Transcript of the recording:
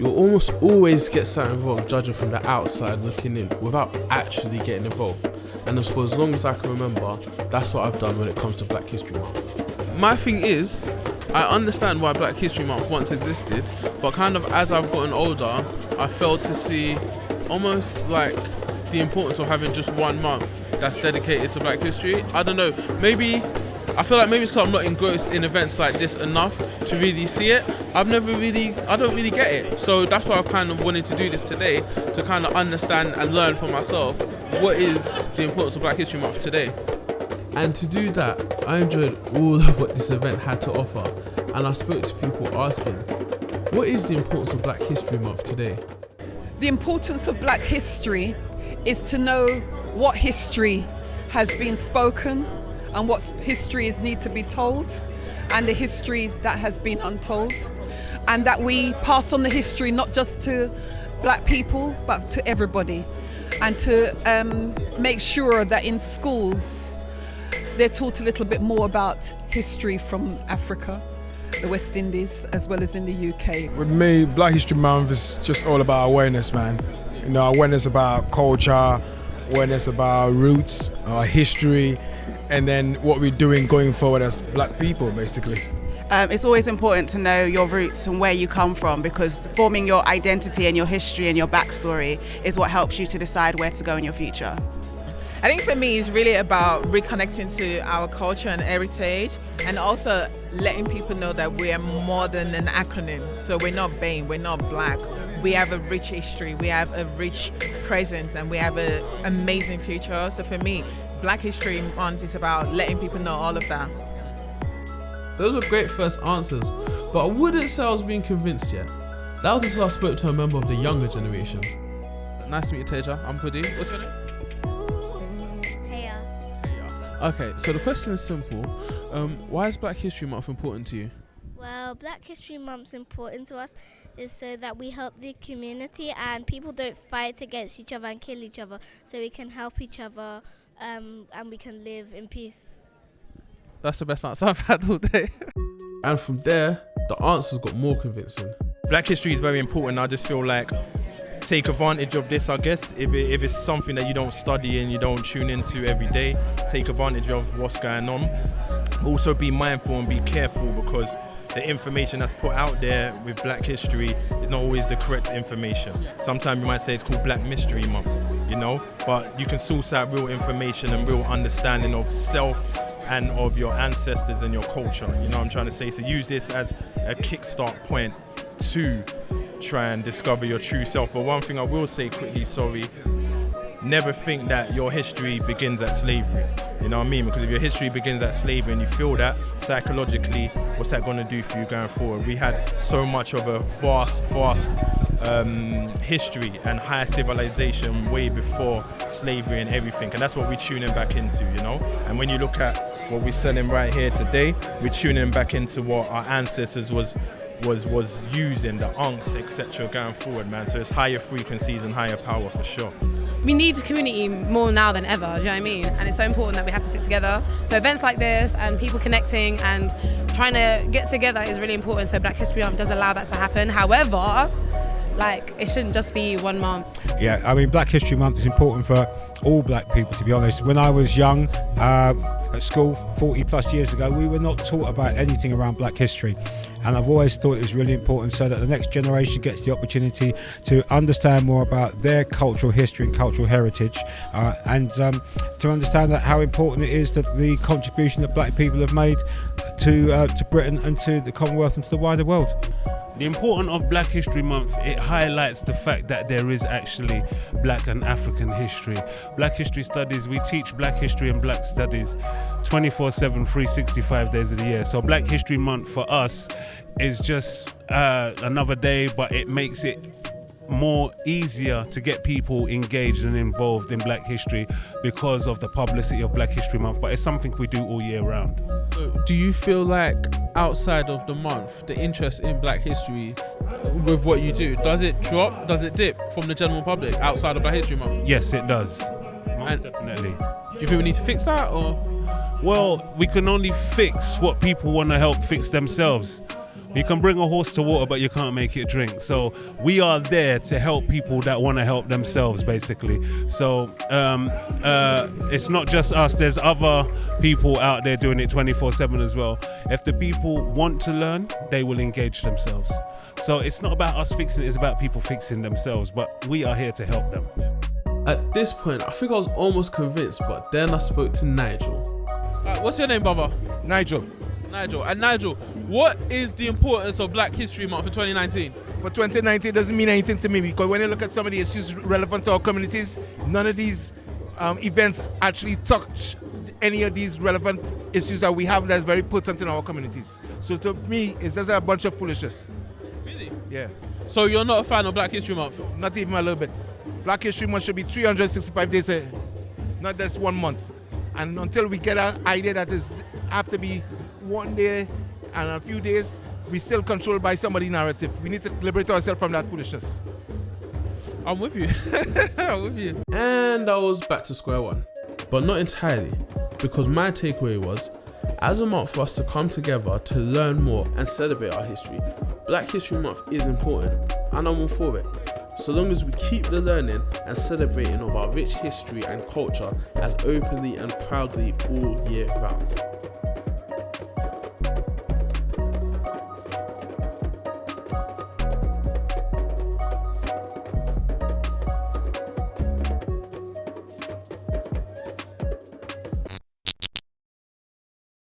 you'll almost always get something wrong judging from the outside looking in without actually getting involved. And for as long as I can remember, that's what I've done when it comes to Black History Month. My thing is, I understand why Black History Month once existed, but kind of as I've gotten older, I failed to see almost like the importance of having just 1 month that's dedicated to Black history. I don't know, I feel like maybe it's because I'm not engrossed in events like this enough to really see it. I don't really get it. So that's why I've kind of wanted to do this today, to kind of understand and learn for myself what is the importance of Black History Month today. And to do that, I enjoyed all of what this event had to offer. And I spoke to people asking, what is the importance of Black History Month today? The importance of Black history is to know what history has been spoken and what histories need to be told, and the history that has been untold, and that we pass on the history not just to Black people but to everybody, and to make sure that in schools they're taught a little bit more about history from Africa, the West Indies, as well as in the UK. With me, Black History Month is just all about awareness, man. You know, awareness about culture, awareness about roots, our history, and then what we're doing going forward as Black people, basically. It's always important to know your roots and where you come from, because forming your identity and your history and your backstory is what helps you to decide where to go in your future. I think for me it's really about reconnecting to our culture and heritage, and also letting people know that we are more than an acronym. So we're not BAME, we're not Black. We have a rich history, we have a rich present, and we have an amazing future. So for me, Black History Month is about letting people know all of that. Those were great first answers, but I wouldn't say I was being convinced yet. That was until I spoke to a member of the younger generation. Nice to meet you, Teja. I'm Puddy. What's your name? Okay, so the question is simple. Why is Black History Month important to you? Well, Black History Month's important to us is so that we help the community and people don't fight against each other and kill each other, so we can help each other and we can live in peace. That's the best answer I've had all day. And from there, the answers got more convincing. Black history is very important. I just feel like take advantage of this, I guess. If it's something that you don't study and you don't tune into every day, take advantage of what's going on. Also be mindful and be careful, because the information that's put out there with Black history is not always the correct information. Sometimes you might say it's called Black Mystery Month, you know, but you can source out real information and real understanding of self and of your ancestors and your culture, you know what I'm trying to say? So use this as a kickstart point to try and discover your true self. But one thing I will say quickly, never think that your history begins at slavery. You know what I mean? Because if your history begins at slavery and you feel that, psychologically, what's that going to do for you going forward? We had so much of a vast history and higher civilization way before slavery and everything. And that's what we're tuning back into, you know? And when you look at what we're selling right here today, we're tuning back into what our ancestors was using, the unks, etc. going forward, man. So it's higher frequencies and higher power for sure. We need community more now than ever, do you know what I mean? And it's so important that we have to stick together. So events like this and people connecting and trying to get together is really important. So Black History Month does allow that to happen. However, like, it shouldn't just be 1 month. Yeah, I mean, Black History Month is important for all Black people, to be honest. When I was young, at school 40 plus years ago, we were not taught about anything around Black history, and I've always thought it was really important so that the next generation gets the opportunity to understand more about their cultural history and cultural heritage, and to understand that how important it is that the contribution that Black people have made to Britain and to the Commonwealth and to the wider world. The importance of Black History Month, it highlights the fact that there is actually Black and African history. Black History Studies, we teach Black history and Black studies 24/7, 365 days of the year. So Black History Month for us is just another day, but it makes it more easier to get people engaged and involved in Black history because of the publicity of Black History Month, but it's something we do all year round. So do you feel like outside of the month, the interest in Black history with what you do, does it drop, does it dip from the general public outside of Black History Month? Yes, it does. Most definitely. Do you think we need to fix that, or? Well, we can only fix what people want to help fix themselves. You can bring a horse to water, but you can't make it drink. So we are there to help people that want to help themselves, basically. So it's not just us. There's other people out there doing it 24/7 as well. If the people want to learn, they will engage themselves. So it's not about us fixing it, it's about people fixing themselves. But we are here to help them. At this point, I think I was almost convinced, but then I spoke to Nigel. What's your name, brother? Nigel. Nigel. And Nigel, what is the importance of Black History Month for 2019? For 2019, it doesn't mean anything to me, because when you look at some of the issues relevant to our communities, none of these events actually touch any of these relevant issues that we have that's very potent in our communities. So to me, it's just a bunch of foolishness. Really? Yeah. So you're not a fan of Black History Month? Not even a little bit. Black History Month should be 365 days a year, not just 1 month. And until we get an idea that it have to be 1 day and a few days, we still controlled by somebody's narrative. We need to liberate ourselves from that foolishness. I'm with you. I'm with you. And I was back to square one. But not entirely, because my takeaway was, as a month for us to come together to learn more and celebrate our history, Black History Month is important, and I'm all for it. So long as we keep the learning and celebrating of our rich history and culture as openly and proudly all year round.